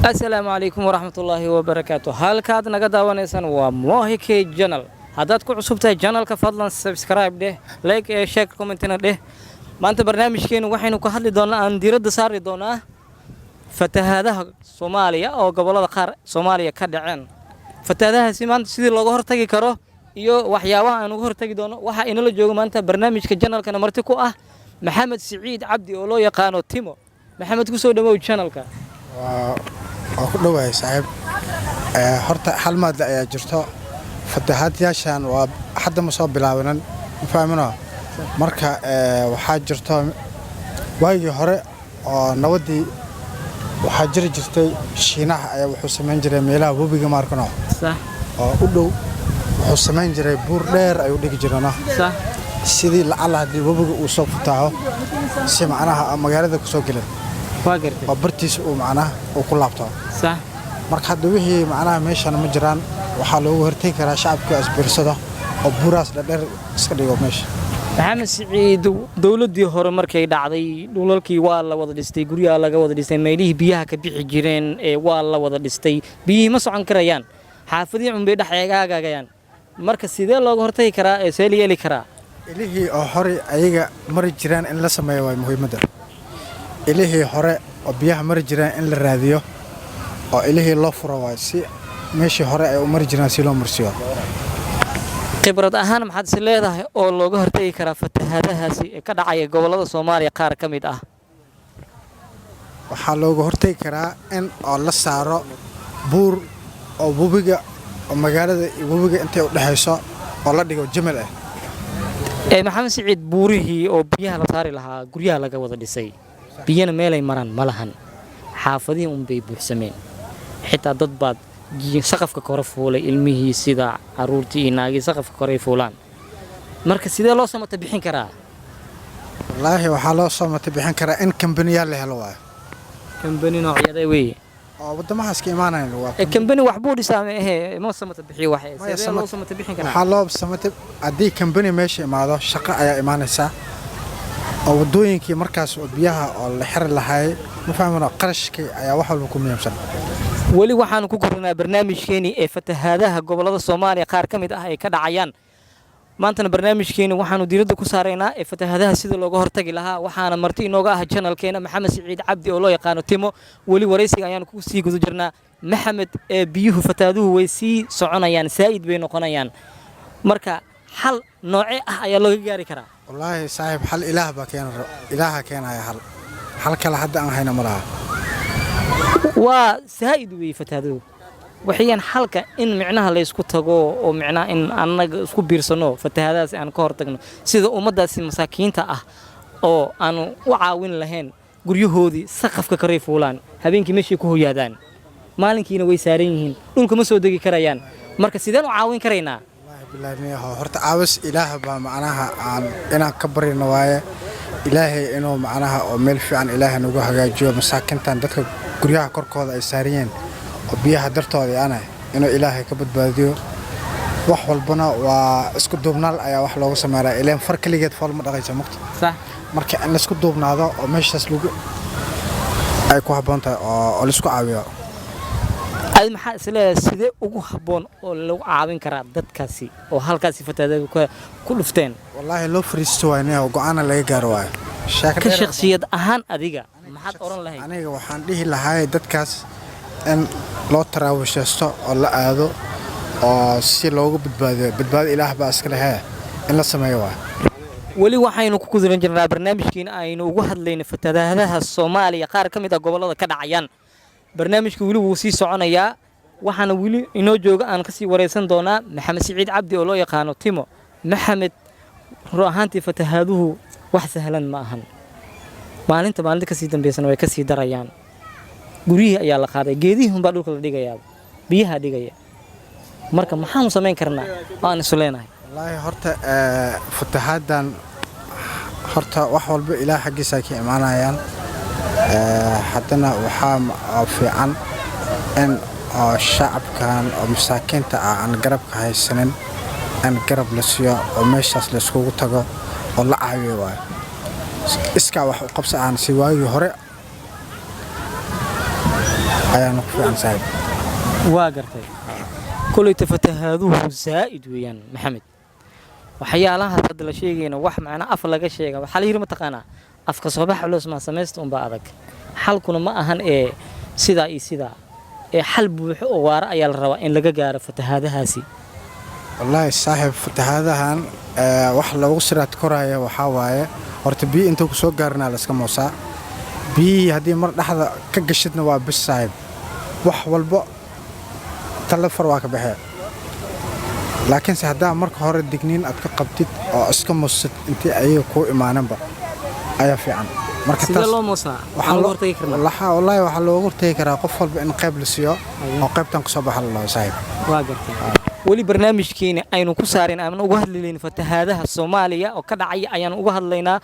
السلام عليكم ورحمة الله وبركاته. هالكاد نقدا ونسان وموهيكي جنال. هذا تكون عصبتها جنال كفضلا سبسكرايب ده لايك شير كومنتنا ده. ما أنت برنامج كين وحين كهل دونا أن ديرد صار دونا فتهذا صوماليا أو قبل القار صوماليا كدعان فتهذا سيمان سيد الله تجي كره يو وحياة أنا تجي دونا وح إنه الجو ما أنت برنامج كجنال كان مرتكو محمد سعيد عبدي أولو يقانو تيمو محمد كسو دمو channel ka waa ku dhawahay saaxiib horta hal maad la jirto fatahaadyaashan waa hadda ma soo bilaabanan ma fahmino marka waxaa jirto waagii hore oo nabadii waxaa jiri jirtay shiinaha ayaa wuxuu sameyn jiray meelaha webiga maarkano sax oo u dhow wuxuu sameyn jiray buur dheer ayuu dhigi jirana sax sidii lacala hadii webiga uu soo futaaho si macnaha magaalada ku soo galay واقرتي وبرتيس ومعناه وكل لابتوب صح marka hadda wixii macnaha meeshan ma jiraan waxa loogu hortay karaa shacabka asbirsada oo buraas dheer iska dhigo meesha maxamed siciid dawladii hore markay dhacday dhulalkii waa la wada dhistay guryaha laga wada dhistay meelihii biyaha ka bixi jireen ee waa la wada dhistay biyihii ma socon karayaan xaafadii cunbay dhaxeegaagayaan marka sidee looga hortay karaa ee seel yeeli karaa ilihii oo hore ayaga mari jiraan in la sameeyo waa muhiimada ilihii hore oo biyaha mari jiraan in la raadiyo oo ilihii loo furo waa si meeshii hore ay u mari jiraan si loo marsiyo khibrad ahaan maxaad is leedahay oo looga hortagi karaa fatahaadahaasi ee ka dhacaya gobolada Soomaaliya qaar ka mid ah waxaa looga hortagi karaa in oo la saaro buur oo webiga oo magaalada webiga intay u dhaxayso oo la dhigo jamal ah maxamed siciid buurihii oo biyaha la saari lahaa guryaha laga wada dhisay biyana meelay maraan malahan xaafadii bay buuxsameen xitaa dad baad saqafka kore fuulay ilmihii sida caruurtii inaagii saqafka kore fuulaan marka sidee loo samata bixin karaa wallaahi waxa loo samata bixin karaa in company la helo waa company noocyada weey oo wadamahaas ka imaanayaan waa company wax buu dhisaamay ma samata bixiyo wax sidee loo samata bixin karaa waxa loo samata hadii company meesha imaado shaqo ayaa imaanaysa oo wadooyinkii markaas oo biyaha oo la xir lahaay ma fahmano qarashkii ayaa wax walba ku muhiimsan wali waxaan ku kornaa barnaamijkeeni ee fatahaadaha gobolada Soomaaliya qaar kamid ah ay ka dhacayaan maantana barnaamijkeeni waxaanu diiradda ku saareynaa ee fatahaadaha sida looga hortagi lahaa waxaana marti inooga ah channelkeena Maxamed Siciid Cabdi oo loo yaqaan Timo wali wareysiga ayaan ku sii gudu jirnaa Maxamed ee biyuhu fatahaaduhu way sii soconayaan saa'id bay noqonayaan marka hal nooce ah ayaa looga gaari karaa والله صاحب حل إله بكين إله كان هاي حل كلا حد أنا هنا مراه وسائد ويفتهدو وحيان حلقة إن معناها ليس كتجو ومعناه إن أنا سكو بيرسونو فتهذا أنا كهرتجنا سيدا ومدة مساكين تأه أو أنا وعاون لهن قريهودي سقف كريف فلان هبين كمشي كهو يادان مالك ينوي سارينهن لونكم مسودي كريان مركز سيدا وعاون كرينا بالله هرت عاوز إله بمعناها عن إنا كبري نوايا إلهي إنه معناها أميل في عن إله نجوا هجاجوا مساكن تندك كريها كركوض إسرائيليين وبيها درتوا أنا إنه إلهي كبد بديو وحول بنا واسكت دوبنا يا وحلا وسمارة إلين فرق اللي جت فال مرة غير مقت صح مركب أن اسكت دوبنا هذا ومش تسلوق أي كوه بنتا أو اسكت عويا أي محل سيدة ugu haboon oo lagu caawin karaa dadkaasi oo halkaasi fatahaada ku dhufteen wallahi loo fariisto waynaa oo go'aan laga gaaro waay ka shakhsiyad ahaan adiga maxaad oran lahayd aniga waxaan dhihi lahaa dadkaas in loo taraawishaysto oo la aado oo si loogu badbaado ilaah baa iska leeyahay in la sameeyo waay wali waxaynu ku gudan jirnaa barnaamijkiina aynu ugu hadlayno fatahaadaha Soomaaliya qaar kamid ah gobolada ka dhacayaan barnaamijku wali wuu sii soconayaa waxaana wali inoo jooga aan ka sii wareysan doonaa Maxamed Siciid Cabdi oo loo yaqaan Timo Maxamed ruuxaantii fatahaaduhu wax sahlan ma ahan maalinta ka sii dambeysana way ka sii darayaan guriyihii ayaa la qaaday geedihii baa dhulka la dhigayaa biyaha dhigaya marka maxaan sameyn karnaa aan isu leenahay wallahi horta fatahaadan horta wax walba ilaah xaqiisa ka imaanayaan haddana waxaa fiican in shacabkan oo masaakiinta aan garabka haysanin aan garab la siiyo oo meeshaas la iskugu tago oo la caawiyo waay iska wax u qabsa aan si waagii hore ayaanu ku fiican saaxiib. waa gartay kolleyta fatahaaduhu zaa'id weeyaan maxamed waxyaalahaas hadda la sheegayna wax macnaa af laga sheega waxaa la yidhi mataqaanaa afka soo bax culus maa samaysta unbaa adag xalkuna ma ahan ee sidaa iyo sidaa ee xal buuxo oo waara ayaa la rabaa in laga gaaro fatahaadahaasi wallaahi saaxiib fatahaadahan wax loogu siraad koraya waxaa waaye horta biyo inta ku soo gaarnaa la iska moosaa biyihii haddii mar dhexda ka gashidna waa bis saaxiib wax walbo talafar waa ka baxee laakiinse haddaa marka hore digniin aad ka qabtid oo iska muusid intii ayaga kuu imaananba ayaa fiican marka sidee loo moosaa waxaa looga hortagi karnaa wallaahi waxaa looga hortagi karaa qof walba in qayb la siiyo oo qaybtan ku soo baxa la dhaho saaxiib waa gartay weli barnaamijkeena aynu ku saareen aan uga hadlaynaa fatahaadaha Soomaaliya oo ka dhacaya ayaan uga hadlaynaa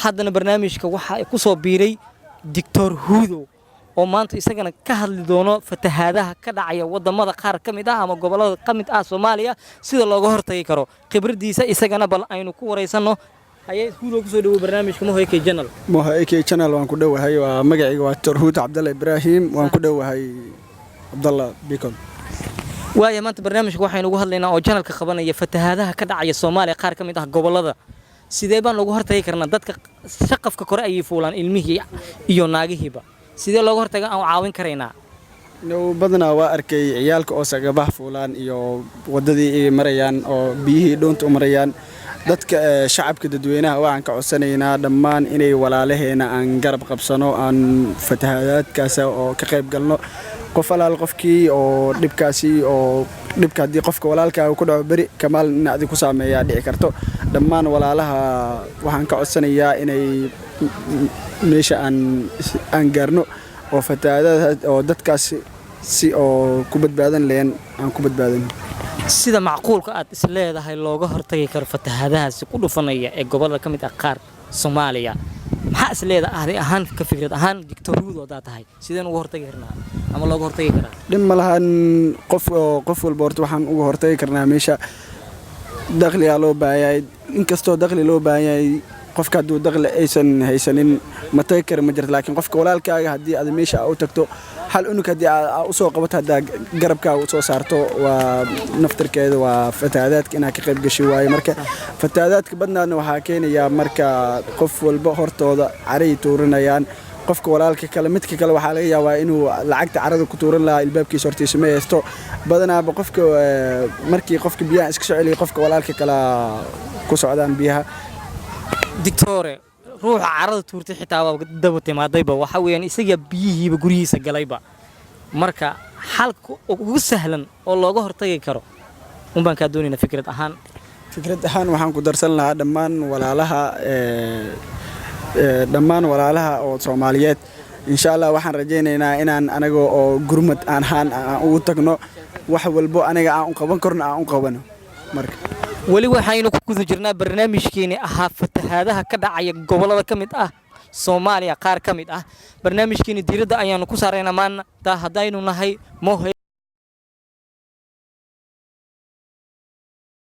haddana barnaamijka waxa ku soo biiray Dr. Hudo oo maanta isagana ka hadli doono fatahaadaha ka dhacaya wadamada qaar kamid ah ama gobolada kamid ah Soomaaliya sida looga hortagi karo khibradiisa isagana bal aynu ku wareysano ayay Hudo ku soo dhawo barnaamijka Mohoyke Channel waan ku dhawahay waa magacayga waa Dr. Hudo Cabdalla Ibrahim waan ku dhawahay Cabdalla Bikon waaya maanta barnaamijka waxaynu uga hadlaynaa oo channelka qabanaya fatahaadaha ka dhacaya Soomaaliya qaar kamid ah gobolada sidee baan looga hortagi karnaa dadka shaqafka kore ay fuulaan ilmihii iyo naagihiiba sidee looga hortagaa aan caawin karaynaa badana waa arkay ciyaalka oo sagabaha fuulaan iyo wadadii ay marayaan oo biyihii dhoonta u marayaan dadka shacabka dadweynaha waxaan ka codsanaynaa dhammaan inay walaalaheena aan garab qabsano aan fatahaadaadkaas oo ka qayb galno qof alaal qofkii oo dhibkaasi oo dhibka hadii qofka walaalka uu ku dhaco bari kamaal in aad ku saameeyaa dhici karto dhammaan walaalaha waxaan ka codsanayaa inay meesha aan gaarno oo fatahaadaha oo dadkaas si oo ku badbaadan leen aan ku badbaadan sida macquulka aad is leedahay looga hortagi karo fatahaadahaasi ku dhufanaya ee gobolada kamid ah qaar Soomaaliya maxaa is leedahay ahaan ka fikrad ahaan Dr. Hudo wada tahay sideen uga hortagi karnaa ama looga hortagi karaa dhim malahan qof walba horta waxaan uga hortagi karnaa meesha dakhli loo baahay inkastoo dakhli loo baahay qofka haduu dakhli aysan haysanin ma tagi karo ma jirto laakiin qofka walaalkaaga hadii aad meesha u tagto hal unug hadii aad u soo qabato hadaa garabkaaga u soo saarto waa naftarkeeda waa fatahaadaadka inaad ka qayb gashay waaye marka fatahaadaadka badnaadna waxaa keenaya marka qof walba hortooda caray tuurinayaan qofka walaalka kale midka kale waxaa laga yaabaa inuu lacagta carada ku tuuran lahaa ilbaabkiisa hortiisa ma haysto badanaaba qofka markii qofka biyaha iska soo celiyo qofka walaalka kale ku socdaan biyaha Dictore ruuxa carada tuurtay xitaa waa daba timaadayba waxa weeyaan isaga biyihiiba gurigiisa galayba marka xalka ugu sahlan oo looga hortagi karo baan ka doonayna fikrad ahaan waxaan ku darsan lahaa dhammaan walaalaha oo Soomaaliyeed insha Allah waxaan rajaynaynaa inaan anaga oo gurmad aan ugu tagno wax walbo aniga aan u qaban karno aan u qabano marka wali waxaynu ku guda jirnaa barnaamijkeena ahaa fatahaadaha ka dhacaya gobolada kamid ah Soomaaliya qaar kamid ah barnaamijkeena diirada ayaanu ku saareynaa maanta hadaynu nahay Mohoyke